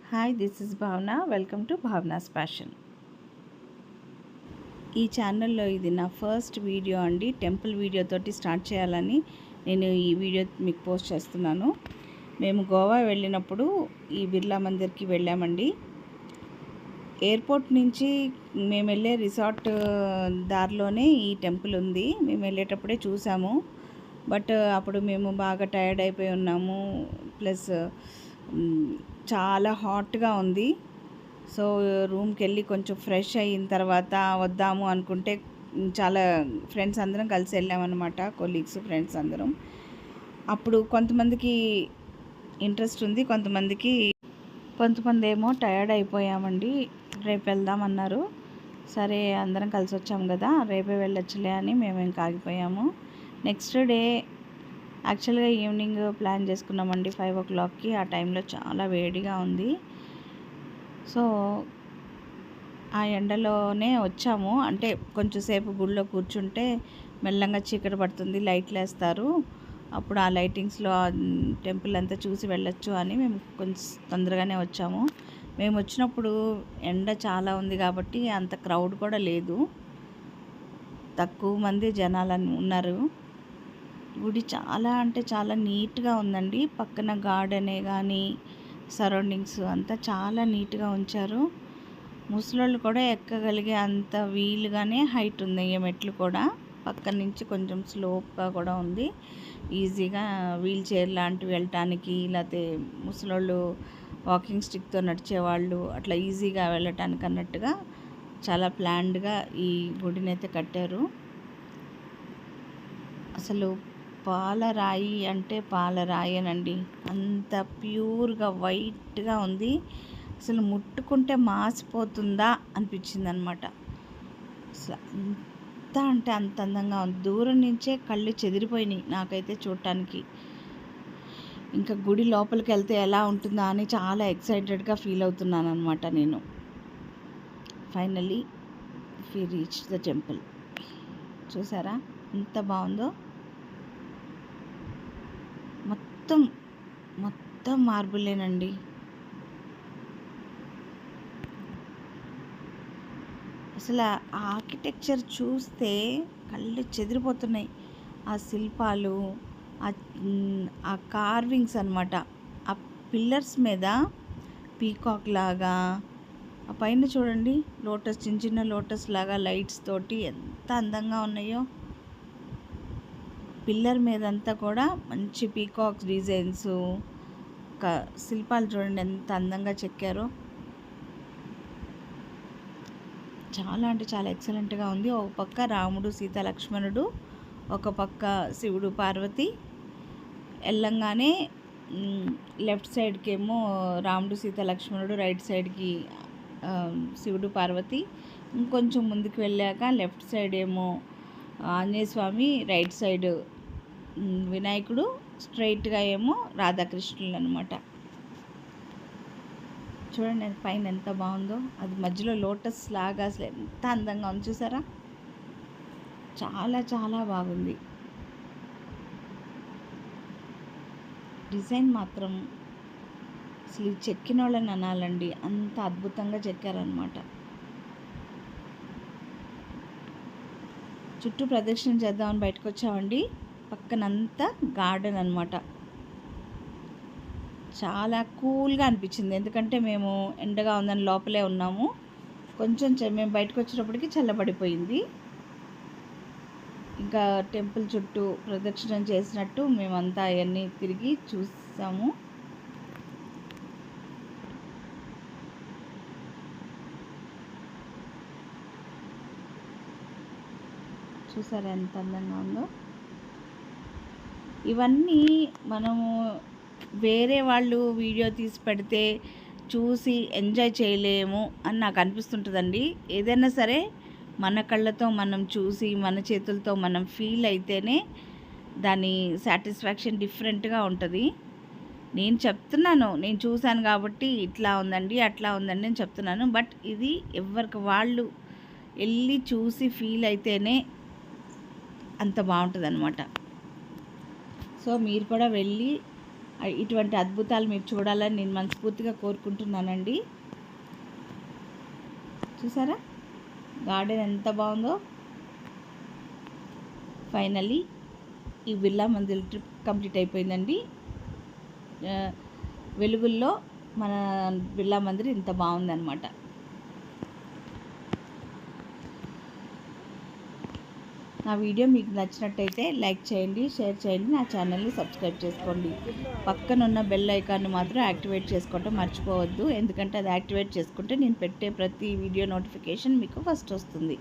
Hi, this is భావన. Welcome to Bhavana's passion. ఈ ఛానల్లో ఇది నా ఫస్ట్ వీడియో అండి. టెంపుల్ వీడియోతోటి స్టార్ట్ చేయాలని నేను ఈ వీడియో మీకు పోస్ట్ చేస్తున్నాను. మేము గోవా వెళ్ళినప్పుడు ఈ బిర్లా మందిర్కి వెళ్ళామండి. ఎయిర్పోర్ట్ నుంచి మేము వెళ్ళే రిసార్ట్ దారిలోనే ఈ టెంపుల్ ఉంది. మేము వెళ్ళేటప్పుడే చూసాము. బట్ అప్పుడు మేము బాగా టైర్డ్ అయిపోయి ఉన్నాము. ప్లస్ చాలా హాట్గా ఉంది. సో రూమ్కి వెళ్ళి కొంచెం ఫ్రెష్ అయిన తర్వాత వద్దాము అనుకుంటే చాలా ఫ్రెండ్స్ అందరం కలిసి వెళ్ళామన్నమాట. కొలీగ్స్, ఫ్రెండ్స్ అందరం. అప్పుడు కొంతమందికి ఇంట్రెస్ట్ ఉంది, కొంతమంది ఏమో టయర్డ్ అయిపోయామండి, రేపు వెళ్దామన్నారు. సరే అందరం కలిసి వచ్చాము కదా, రేపే వెళ్ళొచ్చులే అని మేము ఇంకా ఆగిపోయాము. నెక్స్ట్ డే యాక్చువల్గా ఈవినింగ్ ప్లాన్ చేసుకున్నామండి 5 o'clockకి. ఆ టైంలో చాలా వేడిగా ఉంది. సో ఆ ఎండలోనే వచ్చాము. అంటే కొంచెంసేపు గుడిలో కూర్చుంటే మెల్లంగా చీకటి పడుతుంది, లైట్లు వేస్తారు, అప్పుడు ఆ లైటింగ్స్లో టెంపుల్ అంతా చూసి వెళ్ళొచ్చు అని మేము కొంచెం తొందరగానే వచ్చాము. మేము వచ్చినప్పుడు ఎండ చాలా ఉంది కాబట్టి అంత క్రౌడ్ కూడా లేదు, తక్కువ మంది జనాలు ఉన్నారు. గుడి చాలా అంటే చాలా నీట్గా ఉందండి. పక్కన గార్డెనే కానీ సరౌండింగ్స్ అంతా చాలా నీట్గా ఉంచారు. ముసలోళ్ళు కూడా ఎక్కగలిగే అంత వీలుగానే హైట్ ఉంది. ఈ మెట్లు కూడా పక్కన నుంచి కొంచెం స్లోప్గా కూడా ఉంది. ఈజీగా వీల్ చైర్ లాంటివి వెళ్ళటానికి, లేకపోతే ముసలోళ్ళు వాకింగ్ స్టిక్తో నడిచేవాళ్ళు అట్లా ఈజీగా వెళ్ళటానికి అన్నట్టుగా చాలా ప్లాన్డ్గా ఈ గుడిని అయితే కట్టారు. అసలు పాలరాయి అంటే పాలరాయేనండి, అంత ప్యూర్గా వైట్గా ఉంది. అసలు ముట్టుకుంటే మాసిపోతుందా అనిపించింది అనమాట. అసలు అంత అంటే అంత అందంగా ఉంది. దూరం నుంచే కళ్ళు చెదిరిపోయినాయి నాకైతే చూడటానికి. ఇంకా గుడి లోపలికి వెళ్తే ఎలా ఉంటుందా అని చాలా ఎక్సైటెడ్గా ఫీల్ అవుతున్నాను అనమాట నేను. Finally we reach the temple. చూసారా ఎంత బాగుందో. మొత్తం మార్బులేనండి. అసలు ఆ ఆర్కిటెక్చర్ చూస్తే కళ్ళు చెదిరిపోతున్నాయి. ఆ శిల్పాలు, ఆ కార్వింగ్స్ అనమాట. ఆ పిల్లర్స్ మీద పీకాక్ లాగా, ఆ పైన చూడండి లోటస్, చిన్న చిన్న లోటస్ లాగా లైట్స్ తోటి ఎంత అందంగా ఉన్నాయో. పిల్లర్ మీదంతా కూడా మంచి పీకాక్స్ డిజైన్స్, శిల్పాలు చూడండి ఎంత అందంగా చెక్కారో. చాలా అంటే చాలా ఎక్సలెంట్గా ఉంది. ఒక పక్క రాముడు, సీత, లక్ష్మణుడు, ఒక పక్క శివుడు, పార్వతి. వెళ్ళంగానే లెఫ్ట్ సైడ్కి ఏమో రాముడు, సీత, లక్ష్మణుడు, రైట్ సైడ్కి శివుడు, పార్వతి. ఇంకొంచెం ముందుకు వెళ్ళాక లెఫ్ట్ సైడ్ ఏమో ఆంజనేయ స్వామి, రైట్ సైడ్ వినాయకుడు, స్ట్రైట్గా ఏమో రాధాకృష్ణులు అనమాట. చూడండి పైన ఎంత బాగుందో. అది మధ్యలో లోటస్ లాగా అసలు ఎంత అందంగా ఉంది చూసారా. చాలా చాలా బాగుంది. డిజైన్ మాత్రం అసలు చెక్కిన వాళ్ళని అనాలండి, అంత అద్భుతంగా చెక్కారనమాట. చుట్టూ ప్రదక్షిణ చేద్దామని బయటకు వచ్చామండి. పక్కనంతా గార్డెన్ అనమాట. చాలా కూల్గా అనిపించింది, ఎందుకంటే మేము ఎండగా ఉందని లోపలే ఉన్నాము. కొంచెం మేము బయటకు వచ్చేటప్పటికి చల్లబడిపోయింది. ఇంకా టెంపుల్ చుట్టూ ప్రదక్షిణం చేసినట్టు మేమంతా అవన్నీ తిరిగి చూసాము. చూసారా ఎంత అందంగా ఉందో. ఇవన్నీ మనము వేరే వాళ్ళు వీడియో తీసి పెడితే చూసి ఎంజాయ్ చేయలేము అని నాకు అనిపిస్తుంటుందండి. ఏదైనా సరే మన కళ్ళతో మనం చూసి మన చేతులతో మనం ఫీల్ అయితేనే దాని సాటిస్ఫాక్షన్ డిఫరెంట్గా ఉంటుంది. నేను చెప్తున్నాను, నేను చూశాను కాబట్టి ఇట్లా ఉందండి, అట్లా ఉందండి అని చెప్తున్నాను. బట్ ఇది ఎవరికి వాళ్ళు వెళ్ళి చూసి ఫీల్ అయితేనే అంత బాగుంటుంది అనమాట. సో మీరు కూడా వెళ్ళి ఇటువంటి అద్భుతాలు మీరు చూడాలని నేను మనస్ఫూర్తిగా కోరుకుంటున్నానండి. చూసారా గార్డెన్ ఎంత బాగుందో. ఫైనల్లీ ఈ బిర్లా మందిర్ ట్రిప్ కంప్లీట్ అయిపోయిందండి. వెలుగుల్లో మన బిర్లా మందిర్ ఇంత బాగుందన్నమాట. నా వీడియో మీకు నచ్చినట్టయితే లైక్ చేయండి, షేర్ చేయండి, నా ఛానల్ని సబ్స్క్రైబ్ చేసుకోండి. పక్కనున్న బెల్ ఐకాన్ని మాత్రం యాక్టివేట్ చేసుకోవటం మర్చిపోవద్దు. ఎందుకంటే అది యాక్టివేట్ చేసుకుంటే నేను పెట్టే ప్రతి వీడియో నోటిఫికేషన్ మీకు ఫస్ట్ వస్తుంది.